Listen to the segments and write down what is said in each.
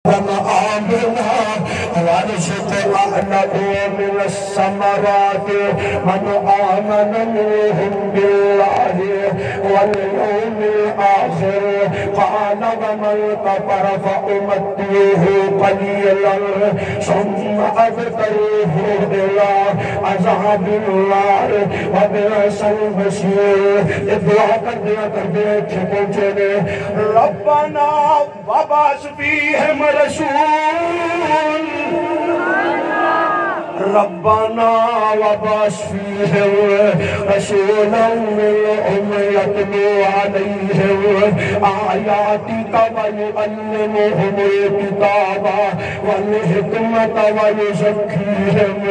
آمنا ورزق أهله من الثمرات من آمن منهم بالله واليوم الآخر قال ومن كفر فأمتعه قليلا ثم أضطره إلى عذاب النار وبئس المصير. دعا کر دیا کر دے اچھے پہنچے نے. ربنا وابعث فیہم رسول ربنا وابعث فيهم رسولا منهم يتلو عليهم آياتك ويعلمهم الكتاب والحكمة ويزكيهم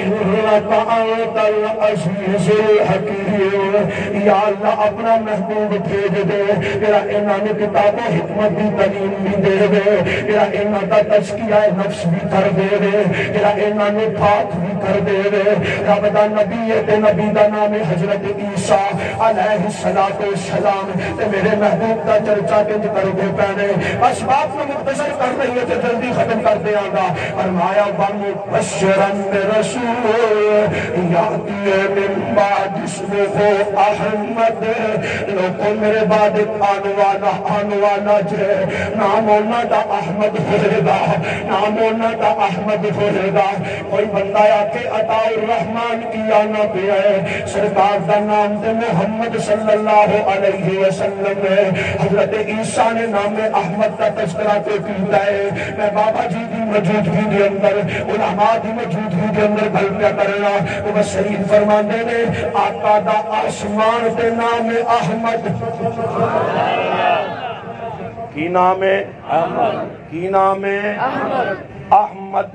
إنك أنت العزيز الحكيم. یا اللہ اپنا محبوب بھیج دے میرا انہوں نے کتاب و حکمت بھی تعلیم بھی دے دے میرا انہوں کا تزکیہ نفس بھی کر دے دے میرا انہوں نے پاک بھی کر دے دے. رب دا نبی تے نبی دا نام حضرت عیسیٰ علیہ السلام تے میرے محبوب دا چرچا کنج کر دے پہنے. بس بات میں مختصر کر رہی ہے تے جلدی ختم کر دے آگا. فرمایا وَمُبَشِّرًا بِرَسُولٍ یَأْتِی مِن بَعْدِ اسْمُهُ احمد. لوگوں میرے بعد ایک آنے والا جے نام ہونا دا احمد ہوئے گا نام ہونا دا احمد ہوئے گا. کوئی بندہ آکے عطا الرحمن کی آنا پہ ہے سرکار دا نام دے محمد صلی اللہ علیہ وسلم ہے. حضرت عیسیٰ نے نام احمد کا تذکرہ کے پیتا ہے. میں بابا جی کی موجودگی دے اندر علماء کی موجودگی دے اندر گل پہ کرنا مبشرین فرماندے نے آقا دا آسمان دے نام احمد کی نام احمد کی نام احمد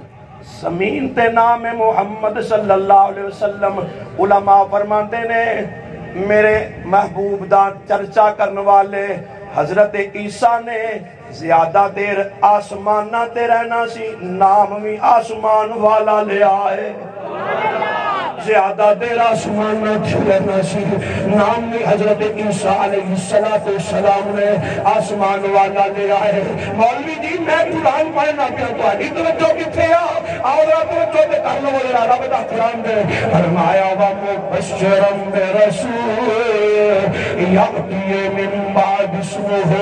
زمین تے نام محمد صلی اللہ علیہ وسلم. علماء فرماتے نے میرے محبوب دا چرچا کرنے والے حضرت عیسیٰ نے زیادہ دیر آسمانہ تے رہنا سی نام بھی آسمان والا لے آئے. زیادہ دیر آسمان میں رہنا سی نام بھی حضرت عیسیٰ علیہ السلام نے آسمان والا لے آئے. مولوی جی میں قرآن پڑھنا پیا تو آئی توجہ کتھے آؤ توجہ دے کر لو ذرا رب دا قرآن دے. فرمایا وَمُبَشِّرًا بِرَسُولٍ یَأْتِی مِن بَعْدِ اسْمُهُ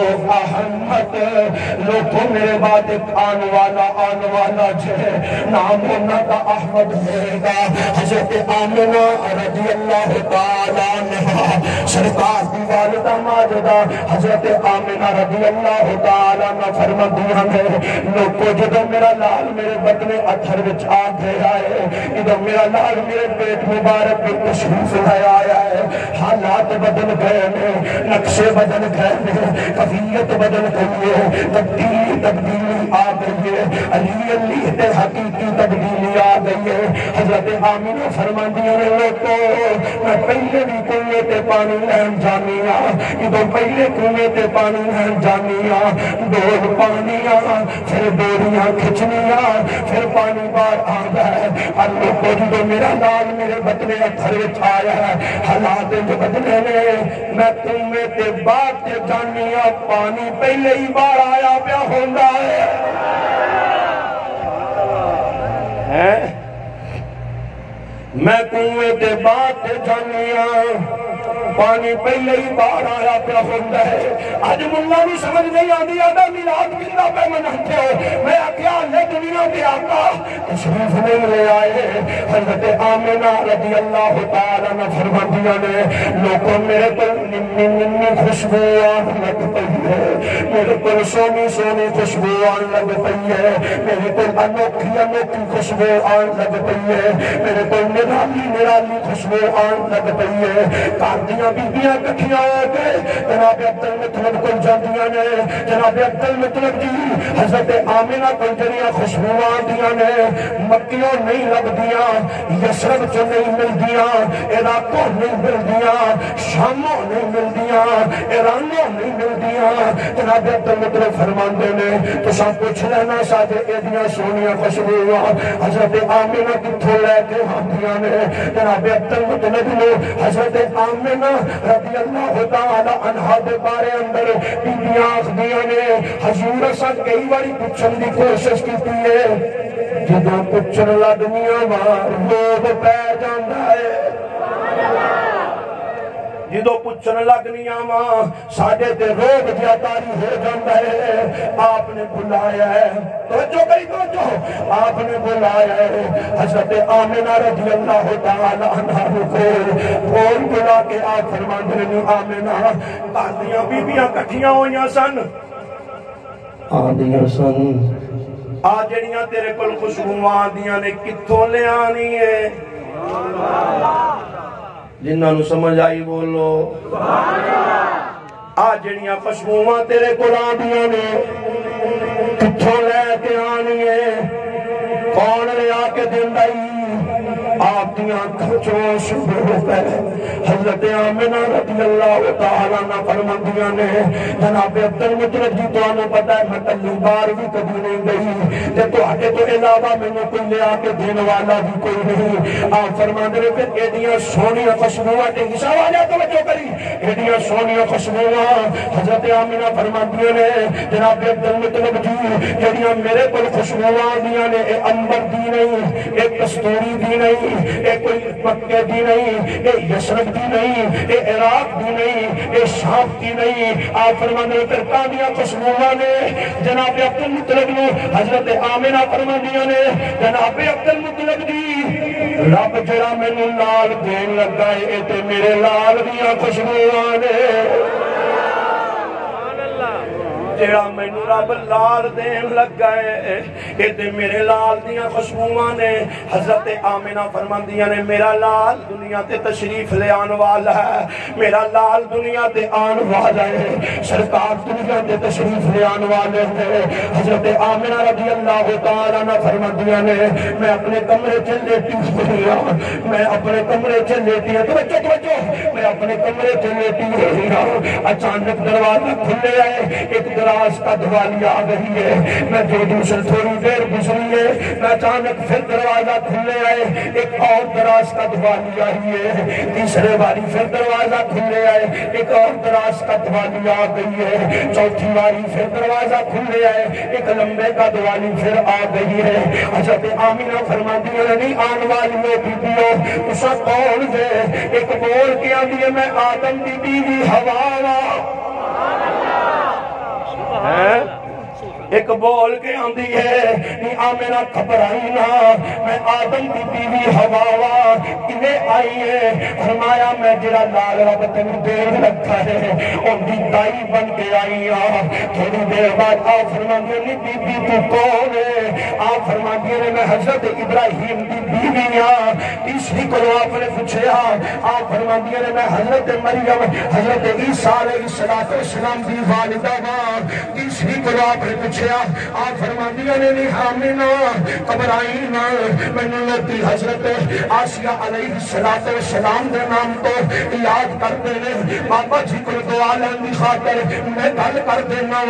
احمد. لوگوں میرے بعد ایک آنے والا جے نام ہونا دا احمد ہوئے گا. حضرت آمنہ رضی اللہ تعالیٰ عنہ سرکار کی والدہ ماجدہ حضرت آمنہ رضی اللہ تعالیٰ عنہ فرماندیاں نے لوگوں جدو میرا لال میرے بدن اتھر وچ آ گیا ہے جدو میرا لال میرے پیٹ مبارک پر تشریف لے آیا ہے. حالات بدل گئے نے نقشے بدل گئے نے کفیت بدل گئی ہے تبدیلی آ گئی ہے. علی تے حقیقی تبدیلی آ گئی ہے. حضرت آمنہ فرماندیاں نے لوگوں میں پہلے بھی کنویں تے پانی لین جانی جدو پہلے کنویں تے پانی لین جانی ڈول پانیاں پھر ڈوریاں کھچنیاں پھر پانی باہر آ گئے. اور لوگوں جدو میرا لال میرے بدنے اتھر وچ آیا ہے حالات جو بدلے نے میں کنویں تے باہر تے جانی پانی پہلے ہی باہر آیا پیا ہوندا ہے. میں کنویں تے بات تے جانیاں پانی پہلے ہی باہر آیا پیا ہوتا ہے. آج ملا بھی سمجھ نہیں آدھی آدھا میلاد کندہ پہ مناتے ہو. میں آکیا لے دنیا دے آقا تشریف نہیں لے آئے. حضرت آمنہ رضی اللہ تعالیٰ نے فرماندیاں نے لوگوں میرے پر نمی خوشبو آن لگ پئی ہے میرے پر سونی خوشبو آن لگ پئی ہے میرے پر انوکھی خوشبو آن لگ پئی ہے میرے پر نرالی خوشبو آن لگ پئی ہے. کاردیاں بیبیاں کٹھیاں ہو کے جناب عبدالمطلب کو جاندیاں نے جناب عبدالمطلب جی حضرت آمنہ کو جنیاں خوشبو خوشبوواں دیاں نے مکیوں نہیں لگدیاں یسرب چ نہیں ملدیاں عراقوں نہیں ملدیاں شاموں نہیں ملدیاں ایرانوں نہیں ملدیاں جناب عبدالمطلب فرماندے نے تساں پوچھ لینا ساڈے ایڈیاں سونیاں خوشبوواں حضرت آمنہ کتھوں لے کے آندیاں نے جناب عبدالمطلب نے حضرت آمنہ رضی اللہ تعالی عنہا دے بارے اندر بیبیاں آخدیاں نے حضور اساں کئی باری پوچھن دی کوشش کیتی ہے جدوں پوچھن لگدیاں وا روب پے جاندا ہے جدو پوچھن لگنیاں ماں ساڈے تے روب جیا تاری ہو جاندا ہے آپ نے بلایا ہے توجہ کری توجہ آپ نے بلایا ہے حضرت آمنہ رضی اللہ تعالی عنہا کو اور بلا کے آپ فرماندے نے آمنہ آندیاں بیبیاں کٹھیاں ہوئیاں سن آندیاں سن آ جڑیاں تیرے کول خوشبوواں آندیاں نے کتھوں لے آنی ہے جنہاں نو سمجھ آئی بولو آج جڑیاں خوشبوواں تیرے کول آندیاں نے کتھوں لے کے آنی ہے کون لے آ کے دیندا آپ دیاں کھچوں شروع ہو گئے حضرت آمنہ رضی اللہ تعالیٰ عنہ فرماندیاں نے جناب عبدالمطلب جی تو آنے پتہ ہے میں پہلی بار بھی کبھی نہیں گئی تے تو آگے تو علاوہ میں نے کوئی لے آکے دینے والا بھی کوئی نہیں آپ فرماندے نے پھر ایڈیاں سونیاں خوشبوواں تے حصہ والا توجہ کری ایڈیاں سونیاں خوشبوواں حضرت آمنہ فرماندیاں نے جناب عبدالمطلب جی جڑیاں میرے پر خوشبوواں دیاں نے اے عنبر دی نہیں اے کستوری دی نہیں اے کوئی مکے دی نہیں اے یسرب دی نہیں اے عراق دی نہیں اے شام کی نہیں آپ فرمانے پھر کامیاں خوشبوواں نے جناب عبدالمطلب نے حضرت آمنہ فرماندیاں نے جناب عبدالمطلب دی رب جڑا مینوں لال دین لگا اے تے میرے لال دیاں خوشبوواں نے جڑا مینوں رب لال دین لگا ہے اے تے میرے لال دیاں خوشبوواں نے حضرت آمنہ فرماندیاں نے میرا لال دنیا تے تشریف لے آن والا ہے میرا لال دنیا تے آن والا ہے سرکار دنیا تے تشریف لے آن والے ہیں حضرت آمنہ رضی اللہ تعالیٰ عنہ فرماندیاں نے میں اپنے کمرے چ لیٹی ہوئی ہوں میں اپنے کمرے چ لیٹی ہوں توجہ میں اپنے کمرے چ لیٹی ہوئی ہوں اچانک دروازہ کھلے آئے ایک دراز کا دوالی آ گئی ہے میں جو دوسر تھوڑی دیر گزری ہے میں اچانک پھر دروازہ کھلے آئے ایک اور دراز کا دوالی آئی ہے تیسرے باری پھر دروازہ کھلے آئے ایک اور دراز کا دوالی آ گئی ہے چوتھی باری پھر دروازہ کھلے آئے ایک لمبے کا دوالی پھر آ گئی ہے حضرت آمنہ فرماندی ہے نہیں آن والی ہو بیبیو تسا کون دے ایک بول کے آندی ہے میں آدم دی بیوی حوا ایک بول کے آندی ہے نی آمنہ گھبرائی نہ میں آدم کی بیوی حوا کنے آئی ہے فرمایا میں جڑا لال رب تینوں دیر رکھا ہے ان دی دائی بن کے آئی ہاں تھوڑی دیر بعد آپ فرماندے نی بی بی تو کون ہے آپ فرماندے نے میں حضرت ابراہیم دی بیوی ہاں تیسری کو آپ نے پوچھا آپ فرماندے نے میں حضرت مریم حضرت عیسیٰ علیہ السلام دی والدہ ہاں تیسری کو آپ نے پوچھا آپ فرماندیاں نے نہیں آمنہ قبرائین میں نلتی حضرت آسیہ علیہ السلام دے نام تو یاد کرتے ہیں بابا جی کو دعا لیندی خاطر میں گل کر دینا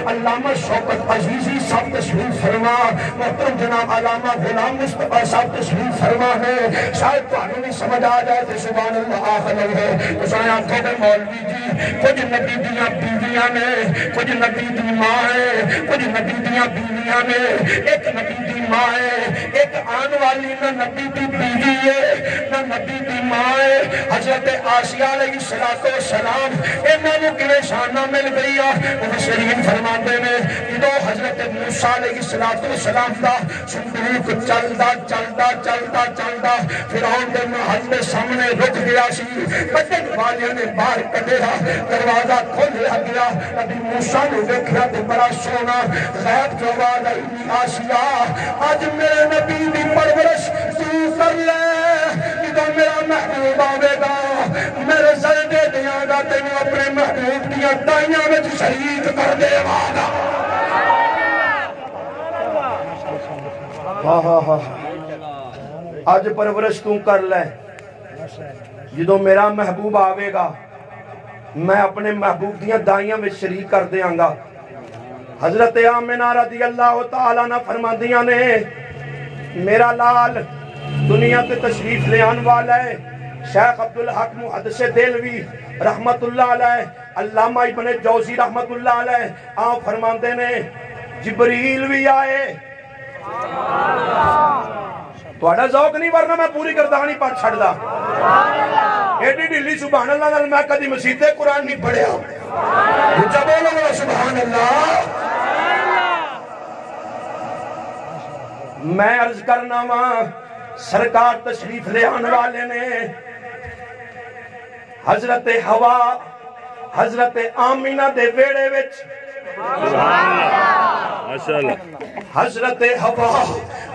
علامہ شوکت عزیزی صاحب تشریف فرما محترم جناب علامہ غلام مصطفیٰ صاحب تشریف فرما ہے شاید تو ہمیں نہیں سمجھ آ جائے تھے سبحان اللہ آخر ہے تو سائیں آنکھوں میں مولوی جی کچھ نبی دیاں بیویاں نے کچھ نبی دی ماں ہے کچھ نبی دیاں بیویاں نے ایک نبی دی ماں ہے ایک آن والی نہ نبی دی بیوی ہے نہ نبی دی ماں ہے حضرت آسیہ علیہ السلام انہوں نے کنے شانہ مل گئی مفسرین فرماتے ہیں کہ حضرت موسیٰ علیہ السلام دا صندوق چلدا فرعون دے محل دے سامنے رک گیا سی کٹن والیاں نے باہر کٹیا دروازہ کھولیا گیا نبی موسیٰ نے دیکھا تے بڑا سونا غیب جو آواز آئی آسیہ آج میرے نبی دی پرورش تو کر لے جدو میرا محبوب آوے گا میرے سجدے دیاں گا تینوں اپنے محبوب دیاں دائیاں میں شہید کر دے گا ہاں ہاں ہاں اج پرورش تو کر لے جدو میرا محبوب آوے گا میں اپنے محبوب دیاں دائیاں میں شریک کر دیاں گا حضرت آمنہ رضی اللہ تعالیٰ نہ فرما دیاں نے میرا لال دنیا تے تشریف لے آن والا ہے شیخ عبدالحق محدث دہلوی رحمت اللہ علیہ علامہ ابن جوزی رحمت اللہ علیہ آپ فرماندے نے جبریل بھی آئے توڑا ذوق نہیں ورنہ میں پوری گردانی پڑھ چھڑ دا ایڈی ڈیلی سبحان اللہ نال میں کدی مسیحتے قرآن نہیں پڑھیا جب بولو گا سبحان اللہ میں عرض کرنا ماں سرکار تشریف لے آن والے نے حضرت ہوا حضرت آمینہ دے ویڑے وچ حضرت ہوا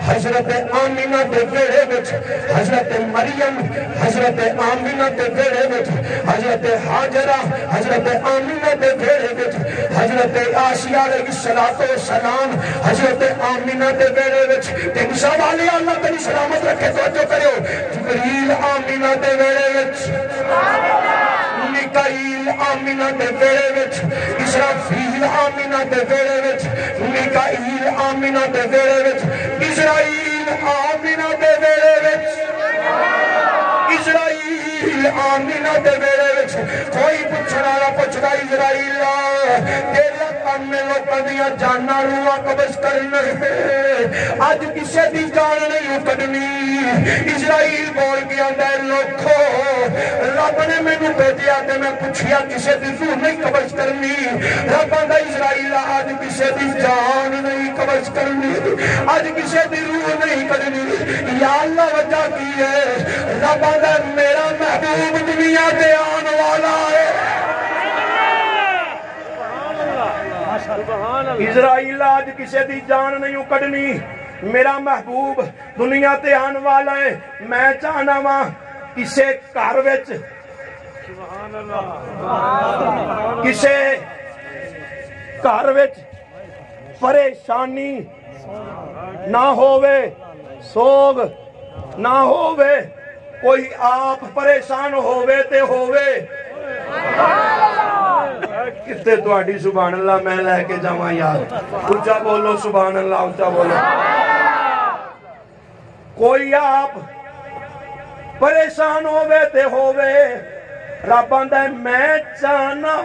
حضرت آمینہ دے ویڑے وچ حضرت مریم حضرت آمینہ دے ویڑے وچ حضرت حاجرہ حضرت آمینہ دے ویڑے وچ حضرت آسیہ علیہ السلام حضرت آمینہ دے ویڑے وچ تین سوالے اللہ تیری سلامت رکھے توجہ کرو جبریل آمینہ دے ویڑے وچ میکائیل آمینہ دے ویڑے وچ اسرافیل آمینہ دے ویڑے وچ میکائیل آمینہ دے ویڑے وچ اسرائیل آمینہ دے ویڑے وچ اسرائیل آمینہ دے ویڑے وچ کوئی پچھنا نہ پچھنا اسرائیل تیرا کام میں لوگاں دیاں جاناں روحاں قبض کرنا ہے آج کسے دی جان نہیں اکڑنی اسرائیل بول گیا دے لوکھو رب نے میں نے بھیجیا تے میں پوچھیا کسے دی روح نہیں قبض کرنی رب آندا اسرائیل آج کسے دی جان نہیں قبض کرنی آج کسے دی روح نہیں کرنی یا اللہ وجہ کی ہے رب آندا میرا محبوب دنیا دے آن والا ہے اسرائیل آج کسے دی جان نہیں اکڑنی میرا محبوب دنیا تے آن والا ہے میں چاہنا ماں کسے کاروچ کسے کاروچ پریشانی نہ ہووے سوگ نہ ہووے کوئی آپ پریشان ہووے تے ہووے کتے تو آڈی سبحان اللہ میں لے کے جاؤں یار اچھا بولو سبحان اللہ اچھا بولو کوئی آپ پریشان ہووے تے ہووے رب آندا ہے میں چاہنا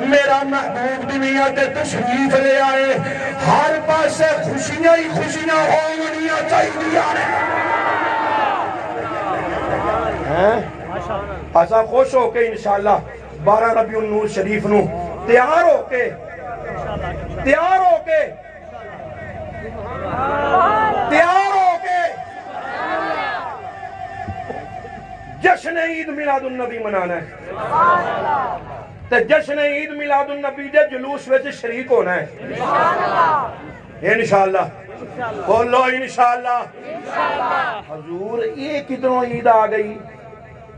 میرا محبوب دنیا تے تشریف لے آئے ہر پاسے خوشیاں ہی خوشیاں ہونیاں چاہیے ایسا خوش ہو کے انشاءاللہ 12 ربیع النور شریف نو تیار ہو کے جشن عید میلاد النبی منانا ہے تے جشن عید میلاد النبی دے جلوس وچ شریک ہونا ہے انشاءاللہ بولو انشاءاللہ حضور یہ کتنوں عید آ گئی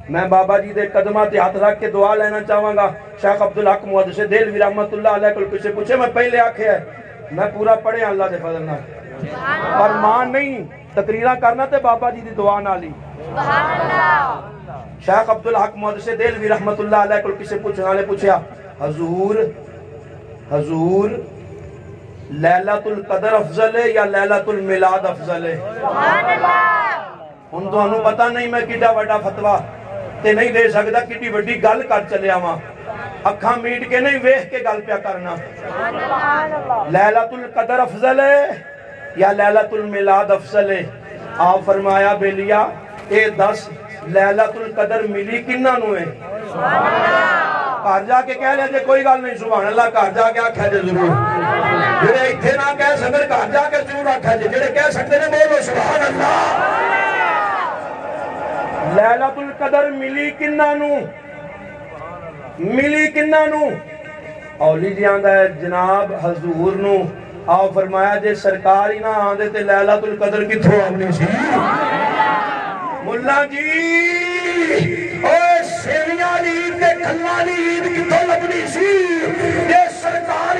میں بابا جی دے قدمہ تے ہاتھ رکھ کے دعا لینا چاہوں گا شیخ عبدالحق محدث دہلوی رحمت اللہ علیہ کو کسے پوچھے میں پہلے آکھے ہے میں پورا پڑھے اللہ دے فضل نہ پر مان نہیں تقریرہ کرنا تے بابا جی دی دعا نہ لی شیخ عبدالحق محدث دہلوی رحمت اللہ علیہ کو کسے پوچھیا حضور لیلۃ القدر افضل ہے یا لیلۃ المیلاد افضل ہے ان تو انہوں پتہ نہیں میں کیڑا وڈا فتوہ تے نہیں دے سکتا کیڑی وڈی گل کر چلے آواں اکھاں میٹ کے نہیں ویکھ کے گل پیا کرنا لیلۃ القدر افضل ہے یا لیلۃ المیلاد افضل ہے آپ فرمایا بیلیا اے 10 لیلۃ القدر ملی کنہ نو ہے گھر جا کے کہہ لیا جے کوئی گل نہیں سبحان اللہ گھر جا کے آکھا جے ضرور جڑے ایتھے نہ کہہ سکتے گھر جا کے ضرور آکھا جے جڑے کہہ سکتے نے بولو سبحان اللہ لیلۃ القدر ملی کنہ نو اولی جی آندا ہے جناب حضور نو آؤ فرمایا جے سرکار ہی نہ آندے تے لیلۃ القدر کتھوں آنی سی ملا جی اوے سیویاں عید تے کھلا عید کتھوں لبنی سی جے سرکار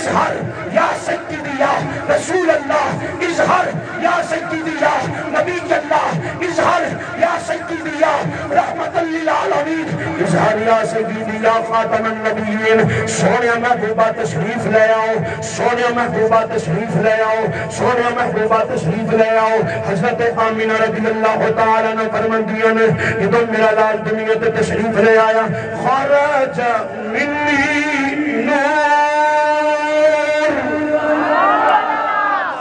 اظہر یا سیدی یا رسول اللہ، اظہر یا سیدی یا نبی اللہ، اظہر یا سیدی یا رحمت للعالمین، اظہر یا سیدی یا خاتم النبیین۔ سونیا محبوبہ تشریف لے آؤ، سونیا محبوبہ تشریف لے آؤ، سونیا محبوبہ تشریف لے آؤ۔ حضرت آمینہ رضی اللہ تعالیٰ نے فرمایا نے جدو میرا لال دنیا تے تشریف لے آیا، خرج منی نور،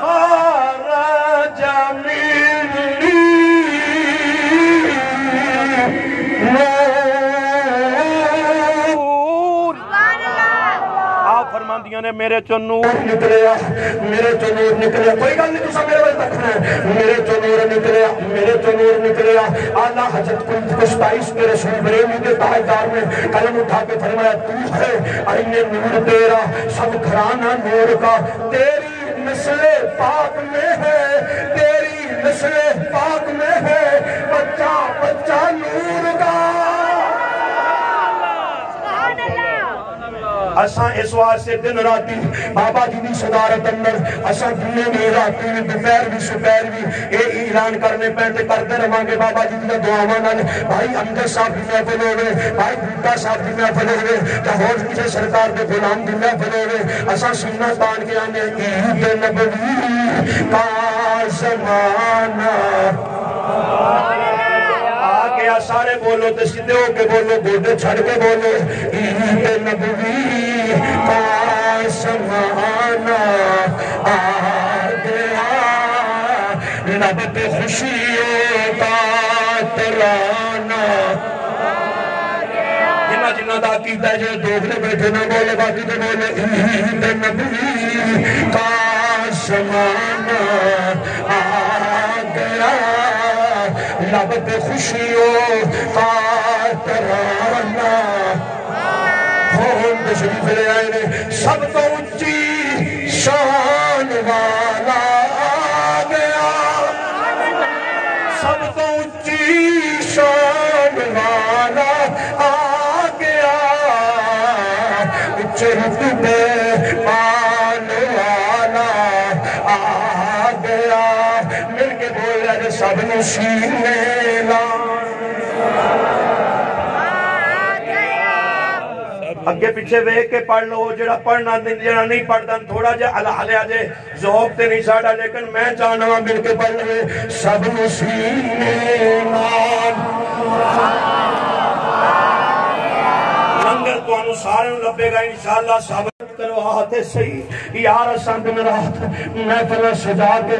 خرج منی نور۔ آپ فرماندیاں نے میرے چو نور نکلیا، میرے چو نور نکلیا، کوئی گل نہیں تسا میرے وال تکنا ہے، میرے چو نور نکلیا، میرے چو نور نکلیا۔ اعلیٰ حضرت کو 27 کے رسول بریلوی کے تاجدار نے قلم اٹھا کے فرمایا تو ہے عین نور تیرا، سب گھرانہ نور کا، تیری نسل پاک میں ہے، تیری نسل پاک میں ہے، بچہ بچہ نور کا۔ اساں اس واسطے دن راتی بابا جی دی صدارت اندر اساں دنیا میں راتی میں دوپہر بھی سپہر بھی اے اعلان کرنے پہنتے کرتے رہاں گے بابا جی دی دعاواں نال۔ بھائی امجد صاحب دی محفل ہوے، بھائی بھٹا صاحب دی محفل ہوے، لاہور کسے سرکار دے غلام دی محفل ہوے، اساں سینہ تان کے آنے عید نبوی کا زمانہ۔ آگیا سارے بولو تے سیدھے ہو کے بولو، گوڈے چھڑ کے بولو، عید نبوی کا زمانہ آ گیا، لب پہ خوشیوں کا ترانہ۔ جنہ جنہ دا کیتا ہے جو دوگلے بیٹھے نہ بولے، باقی تو بولے عید نبوی کا زمانہ آ گیا، لب پہ خوشیوں کا ترانہ۔ ہون تشریف لے آئے نے سب تو اونچی شان والا آ گیا، سب تو اونچی شان والا آ گیا، اونچے رتبے مان والا آ گیا۔ مل کے بول رہے سب نے سینے لا، اگے پیچھے ویکھ کے پڑھ لو، جڑا پڑھنا جڑا نہیں پڑھدا تھوڑا جہا ہلا جے، ذوق تے نہیں ساڈا، لیکن میں چاہنا وا مل کے پڑھ لے سب نے سینے لا۔ لنگر تانوں سارے نوں لبے گا انشاءاللہ۔ سب کرو ہاتھ صحیح یار، اساں دن رات محفل سجا کے،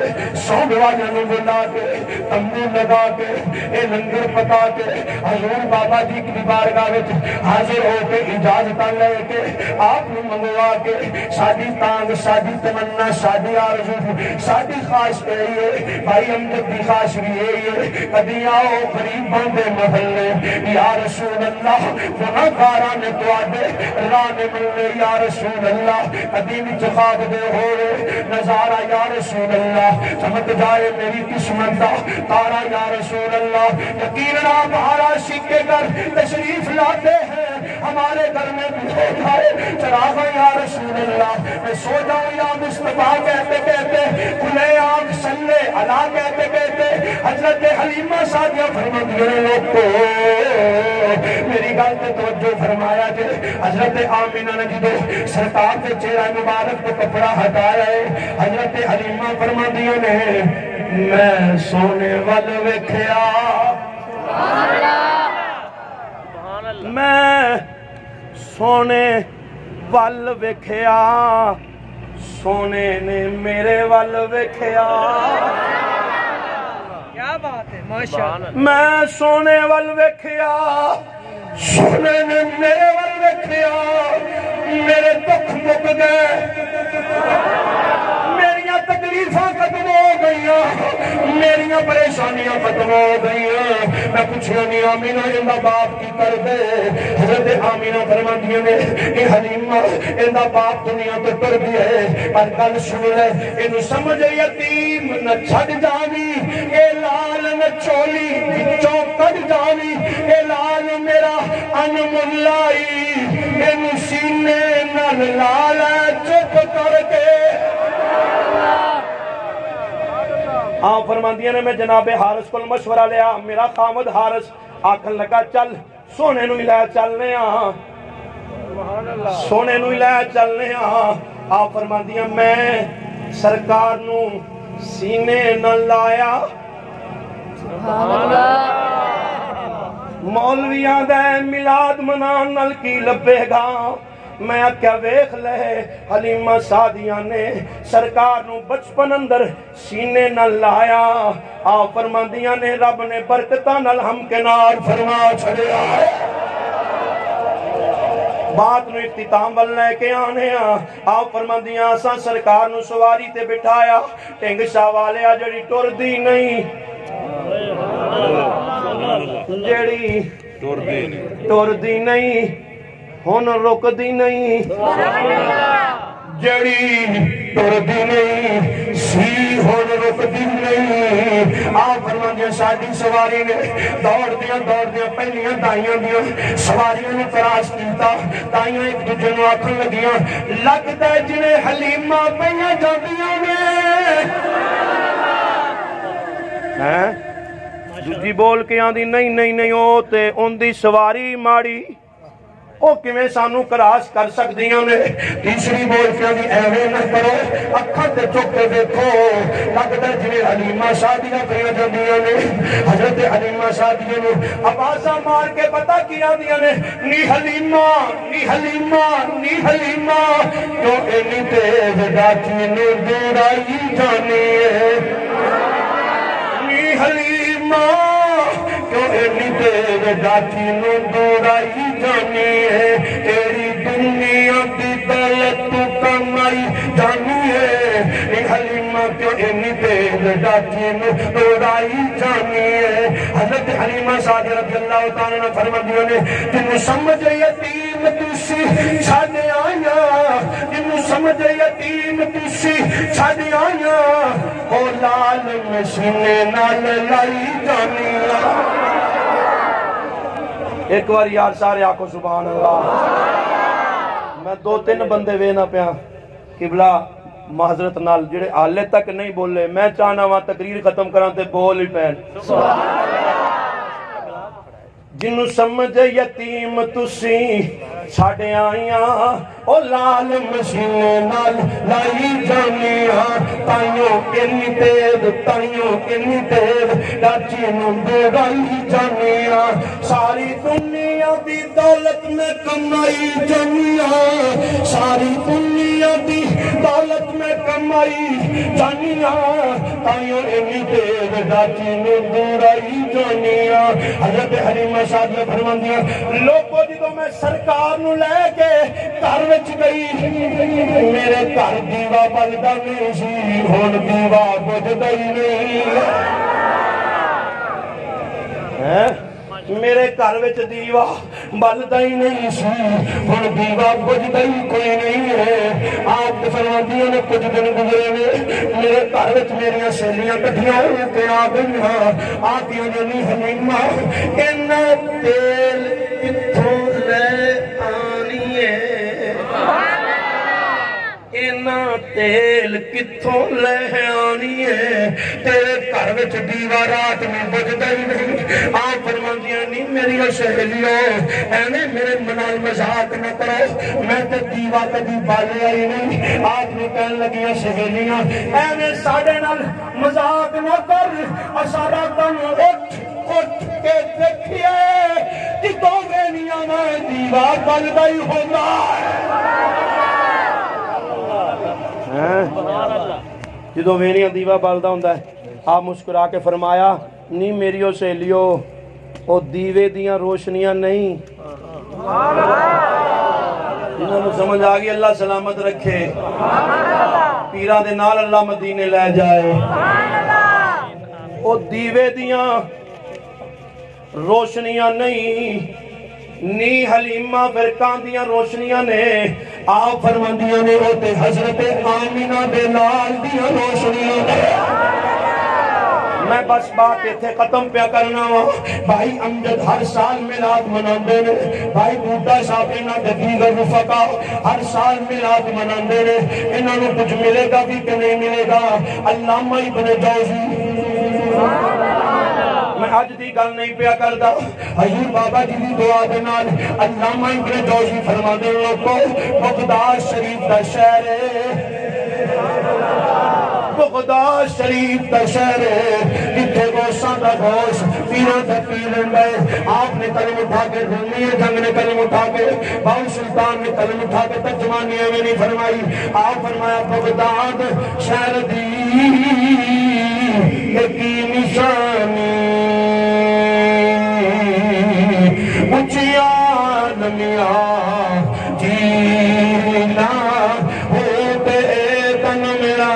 سونگ والیاں نوں بلا کے، تمبو لگا کے، اے لنگر پکا کے، حضور بابا جی کی بارگاہ وچ حاضر ہو کے اجازتاں لے کے، آپ نوں منگوا کے، ساڈی تانگ، ساڈی تمنا، ساڈی آرزو، ساڈی خواہش یہی ہے، بھائی امجد دی خواہش بھی یہی ہے، کدی آؤ غریباں دے محلے، یا رسول اللہ گناہگاراں نے تواڈے راہ نے ملنے، یا رسول اللہ قدیم چخاب دے ہوئے نظارہ، یا رسول اللہ چمک جائے میری قسمت دا تارا، یا رسول اللہ یقیناً آپ ہارا سکے کر تشریف لاتے ہیں، ہمارے گھر میں بھی ہو جائے چراغا، یا رسول اللہ میں سو جاؤں یا مصطفیٰ کہتے کہتے، کھلے آنکھ صلی اللہ کہتے کہتے، حضرت حلیمہ سادیہ فرماندیاں لوگ کو میری گل تے توجہ فرمایا جے، حضرت آمینہ نے جدو سرکار کے چہرہ مبارک کو کپڑا ہٹایا ہے، حضرت حلیمہ فرماندیاں نے میں سونے وال ویکھیا، میں سونے وال ویکھیا، سونے نے میرے وال ویکھیا۔ کیا بات ہے ماشاءاللہ۔ میں سونے وال ویکھیا، سونے نے میرے وال ویکھیا، میرے دکھ مک گئے، میریاں تکلیفاں ختم ہو گئیاں، میریاں پریشانیاں ختم ہو گئیاں۔ میں پوچھیا نہیں آمینہ اندا باپ کی کر دے، حضرت آمینہ فرماندیاں نے اے حلیمہ اندا باپ دنیا تو ٹر گیا ہے، پر گل سن لے اینو سمجھ یتیم نہ چھڈ جاوی، اے لال نہ چولی وچوں کڈ جاوی، اے لال میرا انملائی اینو سینے نال لال چپ آپ فرماندیاں نے میں جناب حارث کو مشورہ لیا، میرا خامد حارث آکھن لگا چل سونے نو لے چلنے ہاں، سونے نو لے چلنے ہاں۔ آپ فرماندیاں میں سرکار نو سینے نہ لایا، مولویاں دے میلاد منان نال کی لبے گا، میں کیا ویخ لے حلیمہ سعدیہ نے سرکار نو بچپن اندر سینے نہ لایا۔ آپ فرماندیاں نے رب نے برکتاں نال ہم کنار فرما چھڑیا۔ بات نو اختتام ول لے کے آنے ہاں۔ آپ فرماندیاں اساں سرکار نو سواری تے بٹھایا، ٹنگ شاہ والے جڑی ٹر دی نہیں، جڑی ٹر دی نہیں ہن رک دی نہیں، جڑی ٹر دی نہیں سی ہن رک دی نہیں۔ آپ فرماندے ساڈی سواری نے دوڑ دیاں پہلیاں دائیاں دیاں سواریاں نے تراش کیتا، دائیاں ایک دوجے نوں آکھن لگیاں لگدا ہے جویں حلیمہ پئیاں جاندیاں نے۔ دوجی بول کے آندی نہیں او تے ان دی سواری ماڑی، او کیویں سانو کراس کر سکدیاں نے۔ تیسری بول کے آندی ایویں نہ کرو، اکھاں تے چک کے دیکھو لگدا جویں حلیمہ سعدیہ پئیاں جاندیاں نے۔ حضرت حلیمہ سعدیہ نو آوازاں مار کے پتہ کی آندیاں نے، نی حلیمہ کیوں اینی تیز ڈاچی نو دوڑائی جانی ہے، نی حلیمہ کیوں اینی تیز ڈاچی نو دوڑائی جانی ہے، تیری دنیا دی دولت تو کمائی جانی ہے، نی حلیمہ کیوں اینی تیز ڈاچی نو دوڑائی جانی ہے۔ حضرت حلیمہ سعدیہ رضی اللہ تعالیٰ نے فرمایا نے جنوں سمجھ یتیم تسی چھڈ آیا، جنوں سمجھ یتیم تسی چھڈ آیا، او لال مشینے نال لائی جانی ہے۔ ایک بار یار سارے آکھو سبحان اللہ۔ میں دو تین بندے وینا پیا قبلہ معذرت نال جڑے حالے تک نہیں بولے، میں چاہنا وہاں تقریر ختم کراں تے بول ہی پین۔ جنوں سمجھ یتیم تسی چھڈ آئیاں، او لال مشینے نال لائی جانیاں، تائیوں کنی تیز ڈاچی نو دوڑائی جانیاں، ساری دنیا دی دولت میں کمائی جانیاں، ساری دنیا دی دولت میں کمائی جانیاں، تائیوں کنی تیز ڈاچی نو دوڑائی جانیاں۔ حضرت حلیمہ سعدیہ فرماندیاں لوگو جدوں میں سرکار نو لے کے گھر وچ گئی، میرے گھر دیوا بلدا نہیں سی، ہن دیوا بجدا ہی نہیں، میرے گھر وچ دیوا بلدا ہی نہیں سی، ہن دیوا بجدا ہی کوئی نہیں ہے۔ آپ فرماندیاں نے کچھ دن گزرے نے، میرے گھر وچ میریاں سہیلیاں کٹھیاں ہو کے آ گئیاں، آکھیاں نے حلیمہ اینا تیل کتھوں لے آنی ہے، اینا تیل کتھوں لے آنی ہے، تیرے گھر وچ دیوا رات میں بجدا ہی نہیں۔ آپ فرماندیاں نہیں میری سہیلیوں ایویں میرے منال مذاق نہ کرو، میں تے دیوا کدی بالیا ہی نہیں۔ آپ نے کہنے لگیاں سہیلیاں ایویں ساڈے نال مذاق نہ کر، سارا دم اٹھ کے دیکھیے جدوں وینیاں میں دیوا بلدا ہی ہوندا ہے۔ جدوں وینیاں دیوا بلدا ہوندا ہے، آپ مسکرا کے فرمایا نہیں میریو سہیلیو او دیوے دیاں روشنیاں نہیں۔ جنہوں نے سمجھ آگئی اللہ سلامت رکھے، پیران دے نال اللہ مدینے لے جائے۔ او دیوے دیاں روشنیاں نہیں، نی حلیمہ فرقان دیاں روشنیاں نے۔ آپ فرماندیاں نے ہوتے حضرت آمینہ دے لال دیاں روشنیاں نے۔ میں بس بات ایتھے ختم پیا کرنا ہوں۔ بھائی امجد ہر سال میلاد مناندے نے، بھائی بوٹا صاحب انہاں دے دیگر رفقا ہر سال میلاد مناندے نے، انہاں نوں کچھ ملے گا بھی کہ نہیں ملے گا۔ علامہ ابن جوزی میں آج دی گل نہیں پیا کردا حضور بابا جی دی دعا دے نال علامہ ابن جوزی فرماندے لوگوں بغداد شریف دا شہر ہے بغداد شریف دا شہر ہے جتھے غوثاں دا غوث پیراں دا پیر رہندا ہے آپ نے قلم اٹھا کے رومی جنگ نے قلم اٹھا کے باؤ سلطان نے قلم اٹھا کے ترجمانی میں نہیں فرمائی آپ فرمایا بغداد شہر دی کی نشانی اچیاں نمیاں جینا ہوتے تن میرا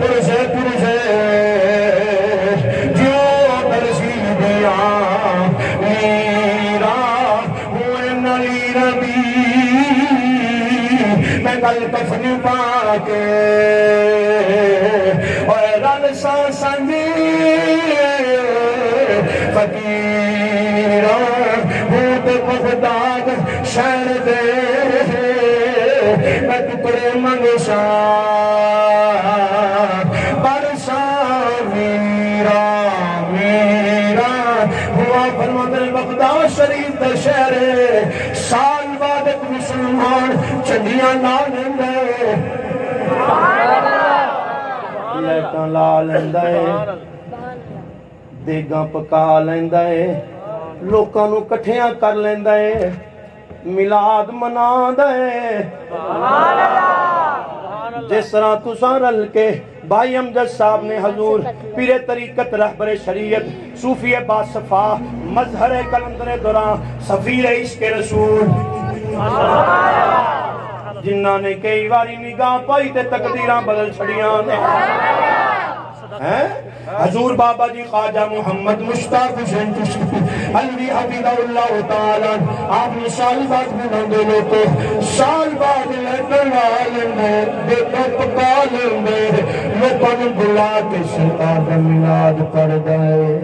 پرسے جو درسیدیاں میرا ہوئے نلی ربی میں گل کفن پا کے اور رل سا سنگی فقیران ہوں بغداد شہر دے میں ٹکڑے منگشا برسا میرا میرا ہوا فرماتے بغداد شریف دا شہر سال بعد ایک مسلمان چنڈیاں لا لیندے لائٹاں لا لیندا ہے دیگاں پکا لیندا ہے لوکاں نوں کٹھیاں کر لیندا ہے میلاد مناندا ہے جس طرح تساں رل کے بھائی امجد صاحب نے حضور پیر طریقت رہبر شریعت صوفی باصفا مظہر کلندر دوراں سفیر عشق رسول جنہ نے کئی واری نگاہ پائی تے تقدیراں بدل چھڑیاں نے حضور بابا جی خواجہ محمد مشتاق حسین چشتی علوی حفیظہ اللہ تعالیٰ آپ نے سال بعد بنا دے لوگوں سال بعد لیٹن آلندے دیکھا پکا لندے لوگوں بلا کے سرکار میلاد پڑھ گئے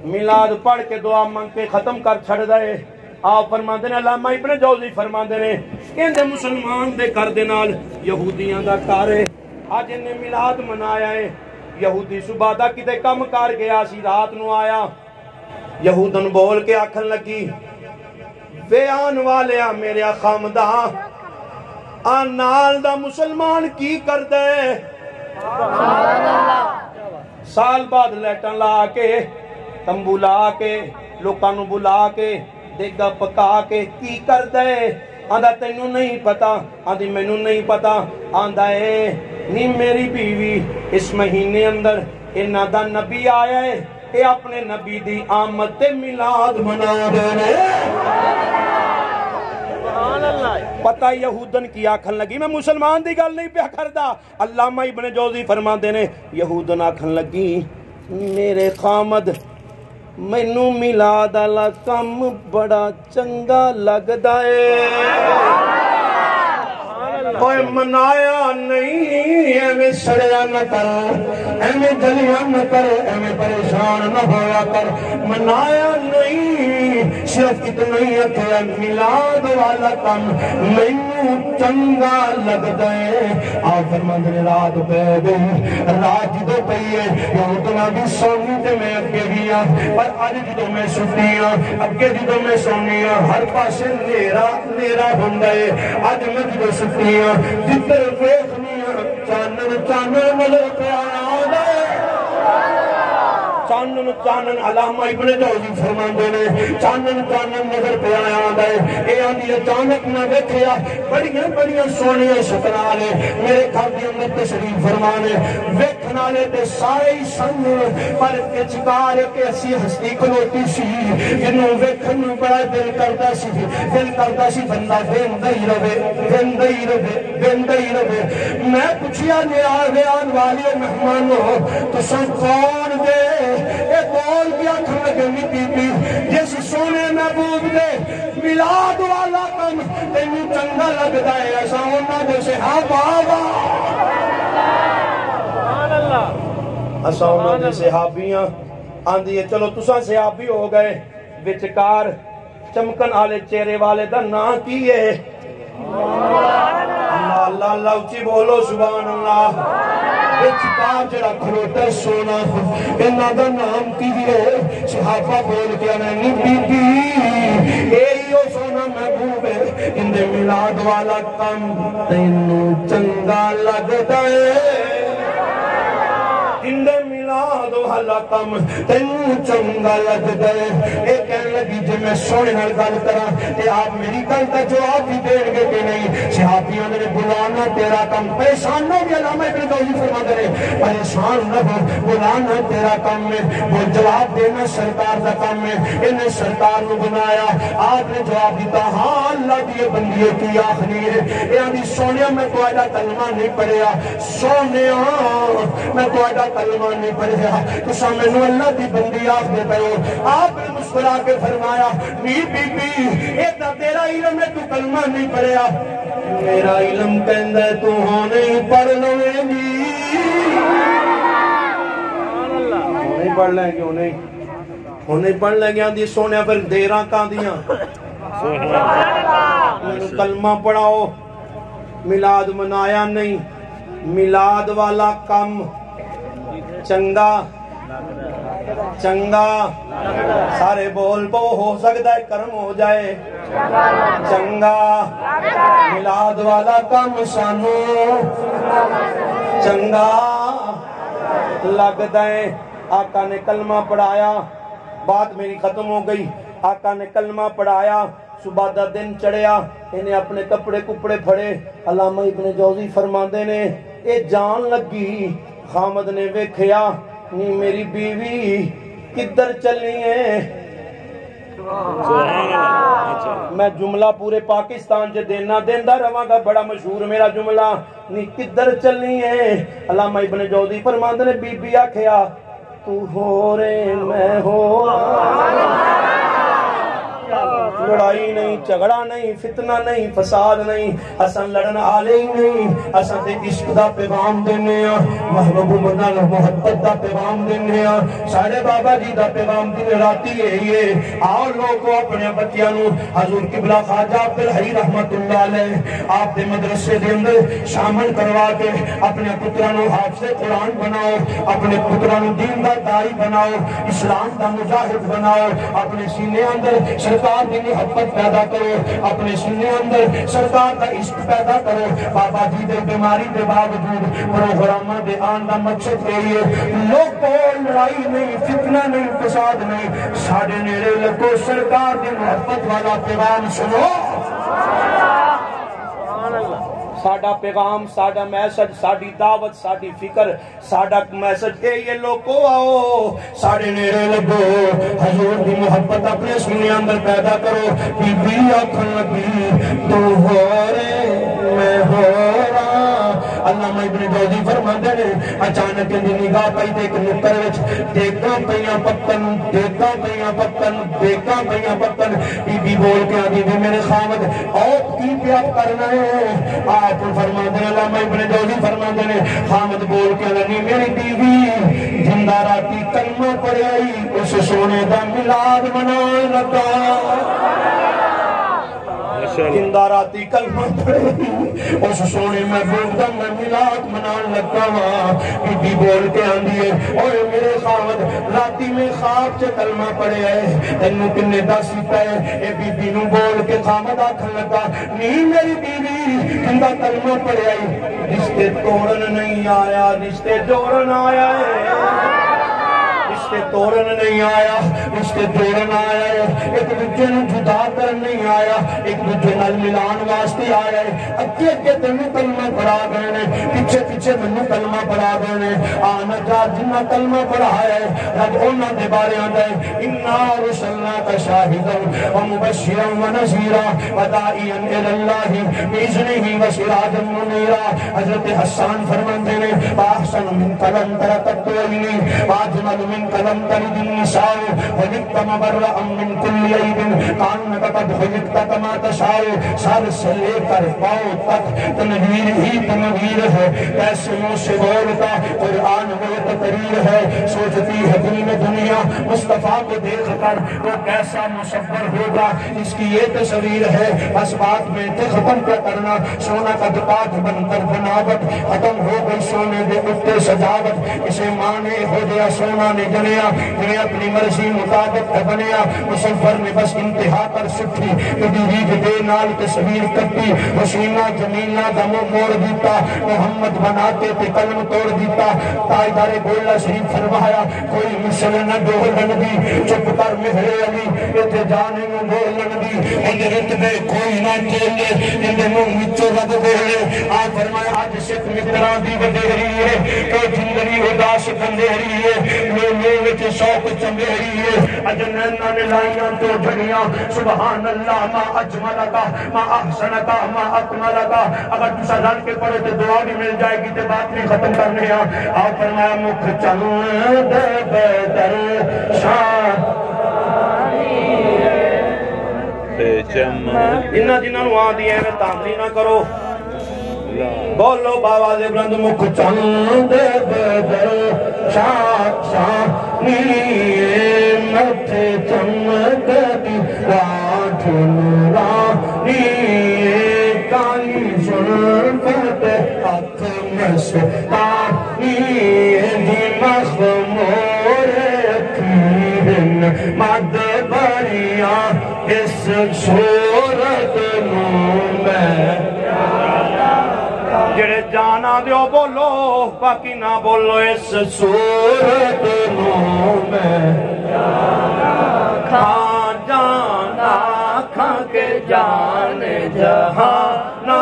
میلاد پڑھ کے دعا منگ کے ختم کر چھڑ دے آپ فرماندے نے علامہ ابن جوزی فرماندے نے کہندے مسلمان دے کر دے نال یہودیاں دا کار ہے آج انہیں میلاد منایا ہے یہودی صبح دا کتے کم کار گیا سی رات نو آیا یہودن بول کے آکھن لگی وے آن والے میرے خامدہ آن نال دا مسلمان کی کر دے سال بعد لیٹن لا کے تمبو لا کے لوکانو بلا کے دیگا پکا کے کی کر دے آندھا تینوں نہیں پتا آندھی مینوں نہیں پتا آندھا ہے نی میری بیوی اس مہینے اندر انہاں دا نبی آیا ہے اے اپنے نبی دی آمد تے میلاد منا دے پتہ یہودن کی آکھن لگی میں مسلمان دی گل نہیں پیا کردا علامہ ابن جوزی فرماندے نے یہودن آکھن لگی میرے خامد مینوں میلاد والا کم بڑا چنگا لگدا ہے کوئی منایا نہیں ایویں سڑیا نہ کر ایویں جلیاں نہ کر ایویں پریشان نہ ہویا کر منایا نہیں صرف اتنا ہی ہے میلاد والا کم مینوں چنگا لگدا ہے آپ فرماندے نے رات پہ گئی رات جدوں پئی ہے یہوداں دی سونی تے میں اگے گیا پر اج جدوں میں سُتی ہاں اگے جدوں میں سونی ہاں ہر پاسے نیرا نیرا ہوندا ہے اج میں جدوں سُتی ہاں جدھر ویکھنی ہاں چانن چانن نظر پیا آندا ہے چانن چانن علامہ ابن جوزی فرماندے نے چانن چانن نظر پہ آندا ہے اے آندی اچانک نہ ویکھیا بڑیاں بڑیاں سونیاں شکلاں نے میرے گھر دے اندر تشریف فرمانے ویکھن والے تے سارے ہی سن پر کچکار کے اسی ہستی کھلوتی سی جنوں ویکھن نوں بڑا دل کردا سی بندہ ویندا ہی رہے میں پوچھیا نیان والے مہمانوں تساں کون دے اے بول کے آکھن لگے بی بی جس سونے محبوب دے میلاد والا کم تینوں چنگا لگدا ہے ایسا انہاں دے صحابہ اساں انہاں دے صحابیاں آندی ہے چلو تساں صحابی ہو گئے وچکار چمکن والے چہرے والے دا نام کی ہے اللہ اللہ اللہ اچھی بولو سبحان اللہ چکار جڑا کھلوتا سونا انہاں دا نام کی ہے صحابہ بول کے نہیں بی بی ایو سونا محبوب ہے اندے میلاد والا کم تینوں چنگا لگتا ہے اندے میلاد والا کم تینوں چنگا لگتا ہے اے کہنے لگی جے میں سونے نال گل کراں تے آپ میری گل دا جواب بھی دین گے کہ نہیں صحابیوں نے بلانا تیرا کم پریشان نہ ہو علامہ ابن جوزی فرماتے ہیں پریشان نہ ہو بلانا تیرا کم ہے وہ جواب دینا سرکار دا کم ہے انہیں سرکار نے بنایا آپ نے جواب دیتا ہاں اللہ دیے بندیے کی آخری ہے یعنی سونیا میں تو آجا کلمہ نہیں پڑھیا سونیا میں تو آجا کلمہ نہیں پڑھیا تو سامنو اللہ دی بندی آخری پہو آپ نے مسکرا کے فرمایا بی بی بی ایتا تیرا علم ہے تو کلمہ نہیں پڑھیا میرا علم کہندہ ہے تو ہونے پڑھ لوے گی نہیں پڑھ لیں گے انہیں پڑھ لیں گے آندھی سونے پر دیراں کہاں دیاں کلمہ پڑھاؤ میلاد منایا نہیں میلاد والا کم چنگا چنگا سارے بول بو ہو سکتا ہے کرم ہو جائے چنگا میلاد والا کم سانو چنگا لگتا ہے آقا نے کلمہ پڑھایا بات میری ختم ہو گئی آقا نے کلمہ پڑھایا صبح دا دن چڑھیا انہیں اپنے کپڑے کپڑے پھڑے علامہ ابن جوزی فرماندے نے اے جان لگی خامد نے ویکھیا نہیں میری بیوی کدھر چلی ہے میں جملہ پورے پاکستان جے دینا دیندہ رواں گا بڑا مشہور میرا جملہ نہیں کدھر چلی ہے علامہ ابن جوزی فرماندے نے بی بی آکھیا تو ہو رے میں ہو لڑائی نہیں جھگڑا نہیں فتنہ نہیں فساد نہیں اساں لڑن آلے ہی نہیں اساں تے عشق دا پیغام دینے ہیں محبوب نال محبت دا پیغام دینے ہیں سارے بابا جی دا پیغام دن راتی ہے آؤ لوگوں اپنے بچیاں نو حضور قبلہ خواجہ عبدالحی رحمت اللہ علیہ آپ دے مدرسے دے اندر شامل کروا کے اپنے پتراں نو حافظ قرآن بناؤ اپنے پتراں نو دین دا دائی بناؤ اسلام دا مجاہد بناؤ اپنے سینے اندر سرکار دی محبت پیدا کرو اپنے سینے اندر سرکار کا عشق پیدا کرو بابا جی دے بیماری دے باوجود پروگرامہ دے آن دا مقصد یہی ہے لوگ کو لڑائی نہیں فتنہ نہیں فساد نہیں ساڑھے نیڑے لگو سرکار دی محبت والا پیغام سنو ساڑھا پیغام ساڑھا میسج ساڑھی دعوت ساڑھی فکر ساڑھا میسج اے یہ لوگو آؤ ساڑھے نیرے لگو حضور دی محبت اپنے سینے اندر پیدا کرو بی بی آکھن لگی تو ہو رے میں ہو رہا علامہ ابن جوزی فرماندے نے اچانک اندی نگاہ پئی دیکھ نکر وچ دیکھاں پیاں پکن دیکھاں پیاں پکن دیکھاں پیاں پکن بی بی بول کے آدھی بھی میرے خامد اوپ کی پیاب کرنا ہے آپ فرماندے نے علامہ ابن جوزی فرماندے نے خامد بول کے آدھی میری بیوی زندہ راتی کلمہ پڑے آئی اس سونے دا میلاد منان لگا زندہ راتی کلمہ پڑے اس سونے محبوب دا میں میلاد منان لگا ہاں بی بی بول کے آندھی ہے اور میرے خامد راتی میں خواب چے کلمہ پڑے آئے تینوں کنے داسی پہ اے بی بی نو بول کے خامد آکھن لگا نہیں میری بیوی زندہ کلمہ پڑے آئی رشتے توڑن نہیں آیا رشتے جوڑن آیا ہے رشتے توڑن نہیں آیا رشتے جوڑن آیا ہے ایک دوجے نو جدا کرن نہیں آیا ایک دوجے نال ملان واسطے آیا ہے اگے اگے تینوں کلمہ پڑھا گئے نے پیچھے پیچھے مینوں کلمہ پڑھا گئے نے آنا جا جنہ کلمہ پڑھایا ہے رب انہاں دے بارے آندا ہے انا رسلناک شاہدا ومبشرا ونذیرا وداعیا الی اللہ باذنہ وسراجا منیرا حضرت حسان فرماتے ہیں احسن من کلم ترکت عینی واجمل من کلم لم تلد النساء خلقت مبرأ من كل عيب كأنك قد خلقت كما تشاء سر سے لے کر پاؤں تک تنویر ہی تنویر ہے کیسے منہ سے بولتا قرآن وہ تقریر ہے سوچتی ہے دل میں دنیا مصطفیٰ کو دیکھ کر وہ کیسا مصور ہوگا اس کی یہ تصویر ہے بس بات میں تھے ختم کیا کرنا سونا کا دپاٹ بن کر بناوٹ ختم ہو گئی سونے دے اٹھتے سجاوٹ اسے مانے ہو گیا سونا نے جنیا جنہیں اپنی مرضی مطابق بنیا مصور نے بس انتہا کر سکھی کبھی ریگ دے نال تصویر کٹی حسینہ جمیلہ دمو موڑ دیتا محمد بناتے تے قلم توڑ دیتا تائیدار گولہ شریف فرمایا کوئی مثل نہ ڈولن دی چپ کر مہر علی اتھے جانے میں بولن دی اندھے رتبے کوئی نہ چلے اندھے منہ مچو رد دے آج فرمایا آج شک متران دی بدہری ہے کہ جندری اداس کندہری ہے میں وچ شوق چمبہری ہے اجنینا نے لائیاں تو جھڑیاں سبحان اللہ ما اجملکا ما احسنکا ما اکملکا اگر تسا رل کے پڑھے تو دعا بھی مل جائے گی تے بات نہیں ختم کرنے آپ فرمایا مکھ چند بدر شاہ انہا جنہاں نو آدھی ہے میں تعملی نہ کرو بولو باواز بلند مکھ چند بدر شاہ مت چمک دی راٹھ نورانی کالی زلفت حق مستانی دی مخمور اکھیرن مد بریاں اس صورت نو میں جڑے جانا دیو بولو باقی نہ بولو اس صورت نو میں کھا جانا کھا کے جان جہاں نہ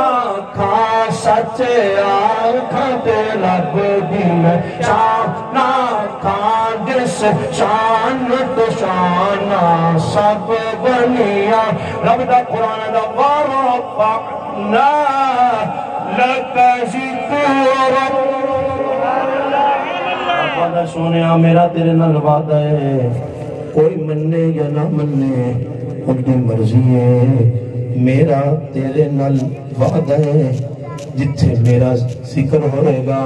کھا سچ آنکھا تے رب دل شان نہ کھا جس شان تو شانہ سب بنیا رب دا قرآن دا ورفعنا لَكَ ذِكْرَكَ وعدہ سونیا میرا تیرے نال وعدہ ہے کوئی مننے یا نہ مننے اپنی مرضی ہے میرا تیرے نال وعدہ ہے جتھے میرا ذکر ہوئے گا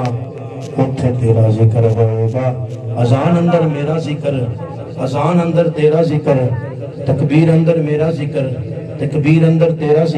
اتھے تیرا ذکر ہوئے گا اذان اندر میرا ذکر اذان اندر تیرا ذکر تکبیر اندر میرا ذکر تکبیر اندر تیرا ذکر